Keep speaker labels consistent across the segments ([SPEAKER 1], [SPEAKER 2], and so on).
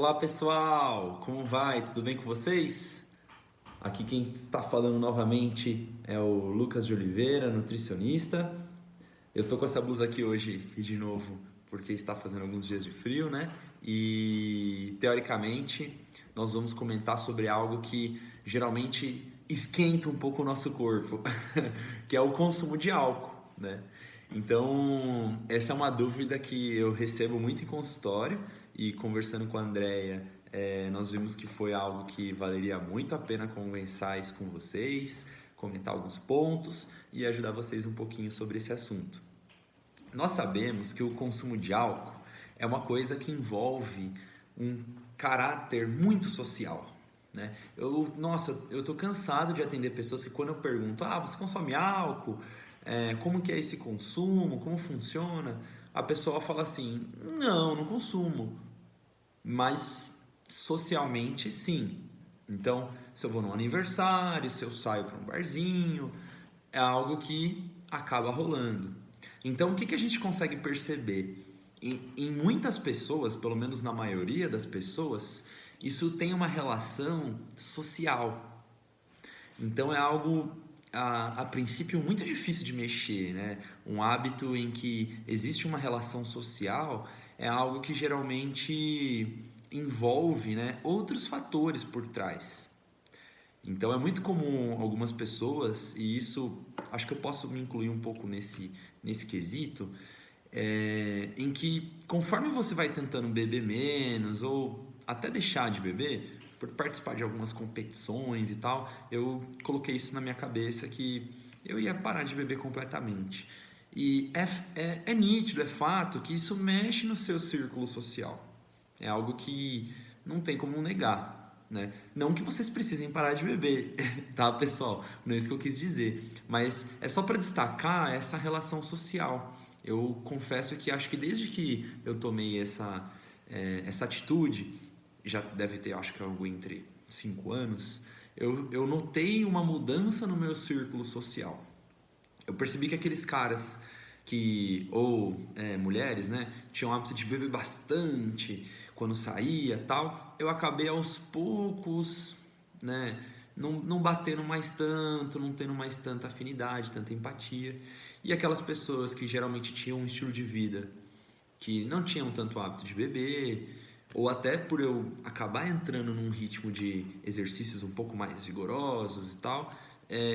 [SPEAKER 1] Olá pessoal, como vai? Tudo bem com vocês? Aqui quem está falando novamente é o Lucas de Oliveira, nutricionista. Eu tô com essa blusa aqui hoje e de novo porque está fazendo alguns dias de frio, né? E teoricamente nós vamos comentar sobre algo que geralmente esquenta um pouco o nosso corpo, que é o consumo de álcool, né? Então, essa é uma dúvida que eu recebo muito em consultório e conversando com a Andrea, nós vimos que foi algo que valeria muito a pena conversar isso com vocês, comentar alguns pontos e ajudar vocês um pouquinho sobre esse assunto. Nós sabemos que o consumo de álcool é uma coisa que envolve um caráter muito social, né? Eu tô cansado de atender pessoas que quando eu pergunto, você consome álcool? Como que é esse consumo? Como funciona? A pessoa fala assim, não consumo, mas socialmente sim. Então, se eu vou num aniversário, se eu saio para um barzinho, é algo que acaba rolando. Então, o que a gente consegue perceber? Em muitas pessoas, pelo menos na maioria das pessoas, isso tem uma relação social. Então, é algo, a princípio, muito difícil de mexer, né? Um hábito em que existe uma relação social é algo que geralmente envolve, né, outros fatores por trás. Então é muito comum algumas pessoas, e isso acho que eu posso me incluir um pouco nesse quesito, em que conforme você vai tentando beber menos ou até deixar de beber, por participar de algumas competições e tal, eu coloquei isso na minha cabeça que eu ia parar de beber completamente. E é nítido, é fato que isso mexe no seu círculo social. É algo que não tem como negar, né? Não que vocês precisem parar de beber, tá, pessoal? Não é isso que eu quis dizer. Mas é só para destacar essa relação social. Eu confesso que acho que desde que eu tomei essa atitude, já deve ter, acho que algo entre 5 anos, eu notei uma mudança no meu círculo social. Eu percebi que aqueles caras mulheres, né, tinham o hábito de beber bastante quando saía tal, eu acabei aos poucos, né, não batendo mais tanto, não tendo mais tanta afinidade, tanta empatia. E aquelas pessoas que geralmente tinham um estilo de vida que não tinham tanto hábito de beber, ou até por eu acabar entrando num ritmo de exercícios um pouco mais vigorosos e tal,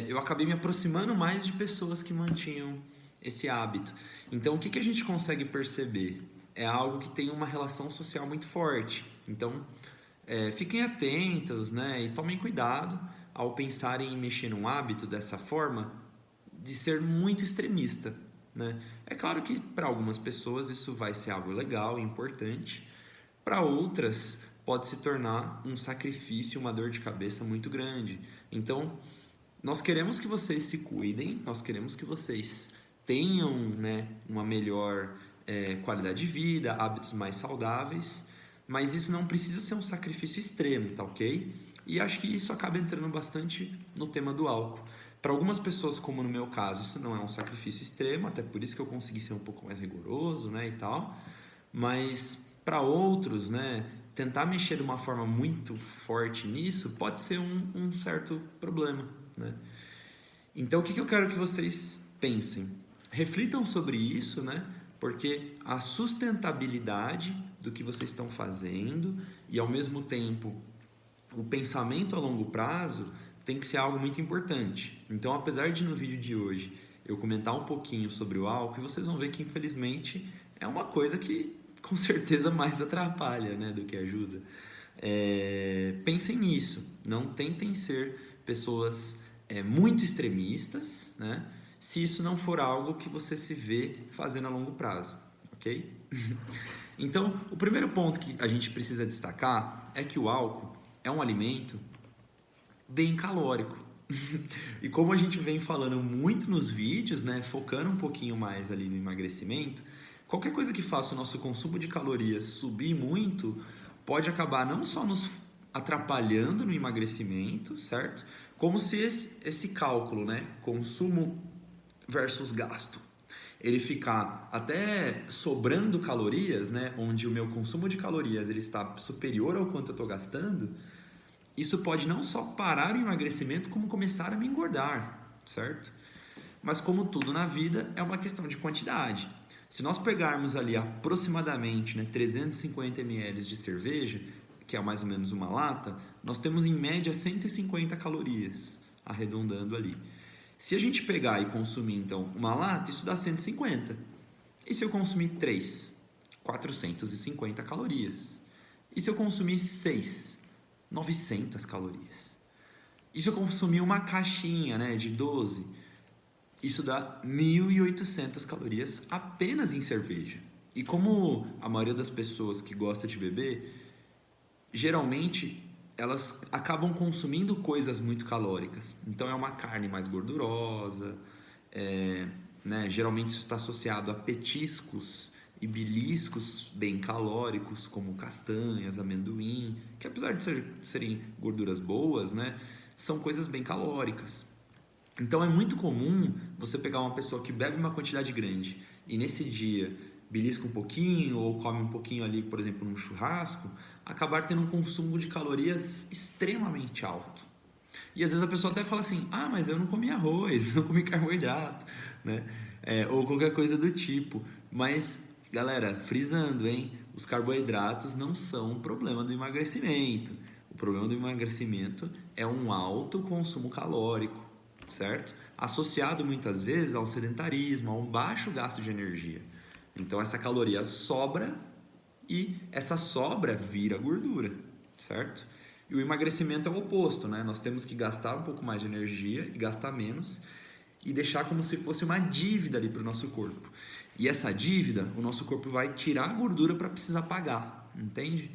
[SPEAKER 1] eu acabei me aproximando mais de pessoas que mantinham esse hábito. Então, o que a gente consegue perceber? É algo que tem uma relação social muito forte. Então, fiquem atentos, né, e tomem cuidado ao pensarem em mexer num hábito dessa forma, de ser muito extremista, né? É claro que para algumas pessoas isso vai ser algo legal e importante, para outras pode se tornar um sacrifício, uma dor de cabeça muito grande. Então, nós queremos que vocês se cuidem, nós queremos que vocês tenham, né, uma melhor qualidade de vida, hábitos mais saudáveis, mas isso não precisa ser um sacrifício extremo, tá ok? E acho que isso acaba entrando bastante no tema do álcool. Para algumas pessoas, como no meu caso, isso não é um sacrifício extremo, até por isso que eu consegui ser um pouco mais rigoroso, né, e tal. Mas para outros, né, tentar mexer de uma forma muito forte nisso pode ser um certo problema, né? Então, o que eu quero que vocês pensem? Reflitam sobre isso, né? Porque a sustentabilidade do que vocês estão fazendo e, ao mesmo tempo, o pensamento a longo prazo tem que ser algo muito importante. Então, apesar de no vídeo de hoje eu comentar um pouquinho sobre o álcool, vocês vão ver que, infelizmente, é uma coisa que com certeza mais atrapalha, né, do que ajuda. Pensem nisso, não tentem ser pessoas muito extremistas, né, se isso não for algo que você se vê fazendo a longo prazo, ok? Então, o primeiro ponto que a gente precisa destacar é que o álcool é um alimento bem calórico. E como a gente vem falando muito nos vídeos, né, focando um pouquinho mais ali no emagrecimento, qualquer coisa que faça o nosso consumo de calorias subir muito pode acabar não só nos atrapalhando no emagrecimento, certo? Como se esse cálculo, né, consumo versus gasto, ele ficar até sobrando calorias, né, onde o meu consumo de calorias ele está superior ao quanto eu estou gastando, isso pode não só parar o emagrecimento, como começar a me engordar, certo? Mas como tudo na vida, é uma questão de quantidade. Se nós pegarmos ali aproximadamente, né, 350 ml de cerveja, que é mais ou menos uma lata, nós temos em média 150 calorias, arredondando ali. Se a gente pegar e consumir então uma lata, isso dá 150. E se eu consumir 3? 450 calorias. E se eu consumir 6? 900 calorias. E se eu consumir uma caixinha, né, de 12? Isso dá 1.800 calorias apenas em cerveja. E como a maioria das pessoas que gosta de beber, geralmente elas acabam consumindo coisas muito calóricas. Então é uma carne mais gordurosa, né? Geralmente isso está associado a petiscos e beliscos bem calóricos, como castanhas, amendoim, que apesar de serem gorduras boas, né, são coisas bem calóricas. Então é muito comum você pegar uma pessoa que bebe uma quantidade grande e nesse dia belisca um pouquinho ou come um pouquinho ali, por exemplo, num churrasco, acabar tendo um consumo de calorias extremamente alto. E às vezes a pessoa até fala assim, ah, mas eu não comi arroz, não comi carboidrato, né? Ou qualquer coisa do tipo. Mas, galera, frisando, hein? Os carboidratos não são um problema do emagrecimento. O problema do emagrecimento é um alto consumo calórico, certo? Associado muitas vezes ao sedentarismo, a um baixo gasto de energia. Então essa caloria sobra e essa sobra vira gordura, certo? E o emagrecimento é o oposto, né? Nós temos que gastar um pouco mais de energia e gastar menos e deixar como se fosse uma dívida ali para o nosso corpo. E essa dívida, o nosso corpo vai tirar a gordura para precisar pagar, entende?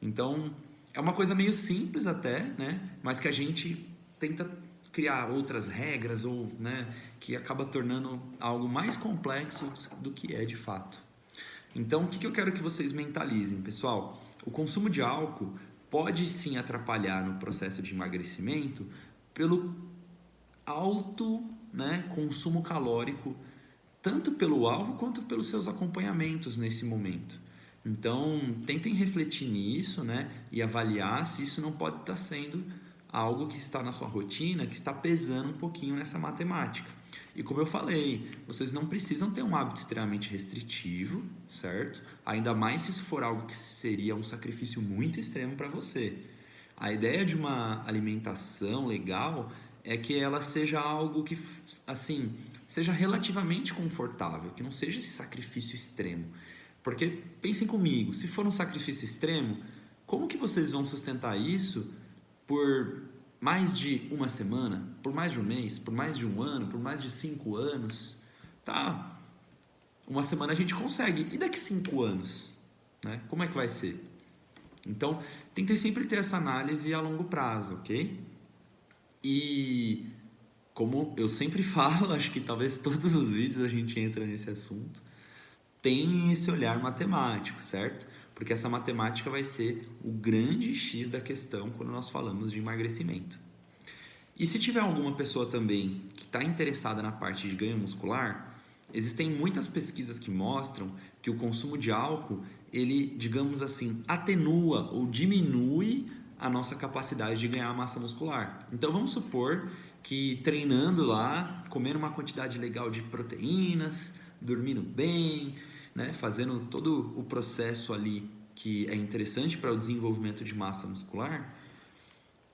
[SPEAKER 1] Então é uma coisa meio simples até, né? Mas que a gente tenta criar outras regras ou, né, que acaba tornando algo mais complexo do que é de fato. Então, o que eu quero que vocês mentalizem, pessoal? O consumo de álcool pode sim atrapalhar no processo de emagrecimento pelo alto, né, consumo calórico, tanto pelo álcool quanto pelos seus acompanhamentos nesse momento. Então, tentem refletir nisso, né, e avaliar se isso não pode estar sendo algo que está na sua rotina, que está pesando um pouquinho nessa matemática. E como eu falei, vocês não precisam ter um hábito extremamente restritivo, certo? Ainda mais se isso for algo que seria um sacrifício muito extremo para você. A ideia de uma alimentação legal é que ela seja algo que, assim, seja relativamente confortável, que não seja esse sacrifício extremo. Porque, pensem comigo, se for um sacrifício extremo, como que vocês vão sustentar isso por mais de uma semana, por mais de um mês, por mais de um ano, por mais de 5 anos? Tá, uma semana a gente consegue. E daqui 5 anos? Né? Como é que vai ser? Então, tentem sempre ter essa análise a longo prazo, ok? E como eu sempre falo, acho que talvez todos os vídeos a gente entra nesse assunto, tem esse olhar matemático, certo? Porque essa matemática vai ser o grande X da questão quando nós falamos de emagrecimento. E se tiver alguma pessoa também que está interessada na parte de ganho muscular, existem muitas pesquisas que mostram que o consumo de álcool, ele, digamos assim, atenua ou diminui a nossa capacidade de ganhar massa muscular. Então vamos supor que treinando lá, comendo uma quantidade legal de proteínas, dormindo bem, né, fazendo todo o processo ali que é interessante para o desenvolvimento de massa muscular,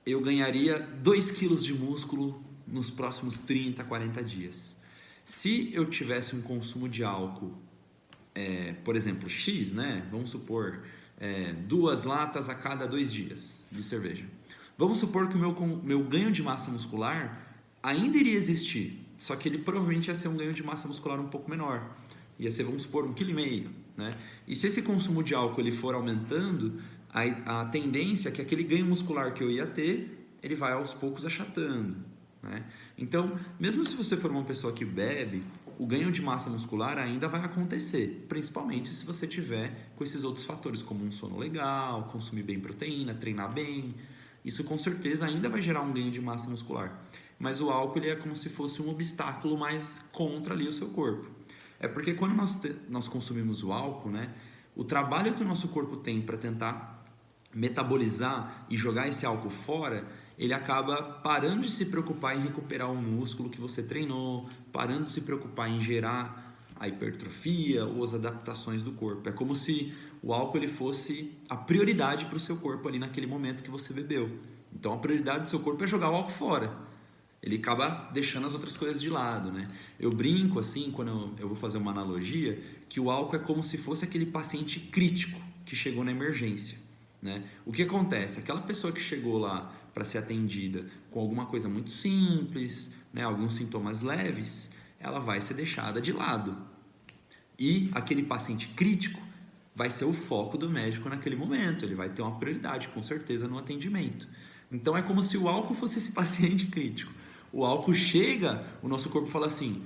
[SPEAKER 1] eu ganharia 2 quilos de músculo nos próximos 30, 40 dias. Se eu tivesse um consumo de álcool, por exemplo, X, né, vamos supor, 2 latas a cada 2 dias de cerveja. Vamos supor que o meu ganho de massa muscular ainda iria existir, só que ele provavelmente ia ser um ganho de massa muscular um pouco menor. Ia ser, vamos supor, 1,5 kg, né? E se esse consumo de álcool ele for aumentando, a tendência é que aquele ganho muscular que eu ia ter, ele vai aos poucos achatando, né? Então, mesmo se você for uma pessoa que bebe, o ganho de massa muscular ainda vai acontecer, principalmente se você tiver com esses outros fatores, como um sono legal, consumir bem proteína, treinar bem. Isso com certeza ainda vai gerar um ganho de massa muscular. Mas o álcool ele é como se fosse um obstáculo mais contra ali o seu corpo. É porque quando nós consumimos o álcool, né, o trabalho que o nosso corpo tem para tentar metabolizar e jogar esse álcool fora, ele acaba parando de se preocupar em recuperar o músculo que você treinou, parando de se preocupar em gerar a hipertrofia ou as adaptações do corpo. É como se o álcool ele fosse a prioridade para o seu corpo ali naquele momento que você bebeu. Então a prioridade do seu corpo é jogar o álcool fora. Ele acaba deixando as outras coisas de lado, né? Eu brinco assim, quando eu vou fazer uma analogia, que o álcool é como se fosse aquele paciente crítico que chegou na emergência, né? O que acontece? Aquela pessoa que chegou lá para ser atendida com alguma coisa muito simples, né, alguns sintomas leves, ela vai ser deixada de lado. E aquele paciente crítico vai ser o foco do médico naquele momento, ele vai ter uma prioridade, com certeza, no atendimento. Então é como se o álcool fosse esse paciente crítico. O álcool chega, o nosso corpo fala assim,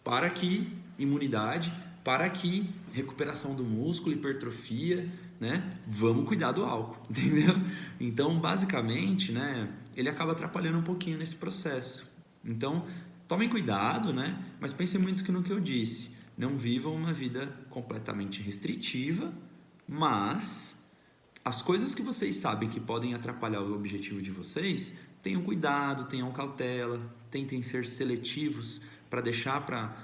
[SPEAKER 1] para aqui, imunidade, para aqui, recuperação do músculo, hipertrofia, né? Vamos cuidar do álcool, entendeu? Então, basicamente, né, ele acaba atrapalhando um pouquinho nesse processo. Então, tomem cuidado, né? Mas pensem muito no que eu disse. Não vivam uma vida completamente restritiva, mas as coisas que vocês sabem que podem atrapalhar o objetivo de vocês, tenham cuidado, tenham cautela, tentem ser seletivos para deixar para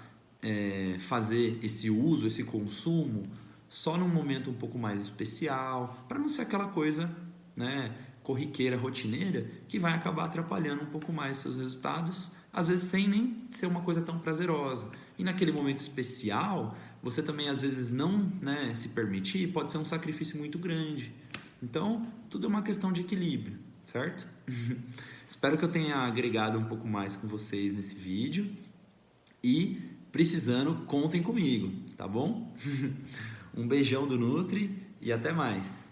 [SPEAKER 1] fazer esse uso, esse consumo só num momento um pouco mais especial, para não ser aquela coisa, né, corriqueira, rotineira, que vai acabar atrapalhando um pouco mais seus resultados, às vezes sem nem ser uma coisa tão prazerosa. E naquele momento especial, você também às vezes não, né, se permitir, pode ser um sacrifício muito grande. Então, tudo é uma questão de equilíbrio, certo? Espero que eu tenha agregado um pouco mais com vocês nesse vídeo e, precisando, contem comigo, tá bom? Um beijão do Nutri e até mais!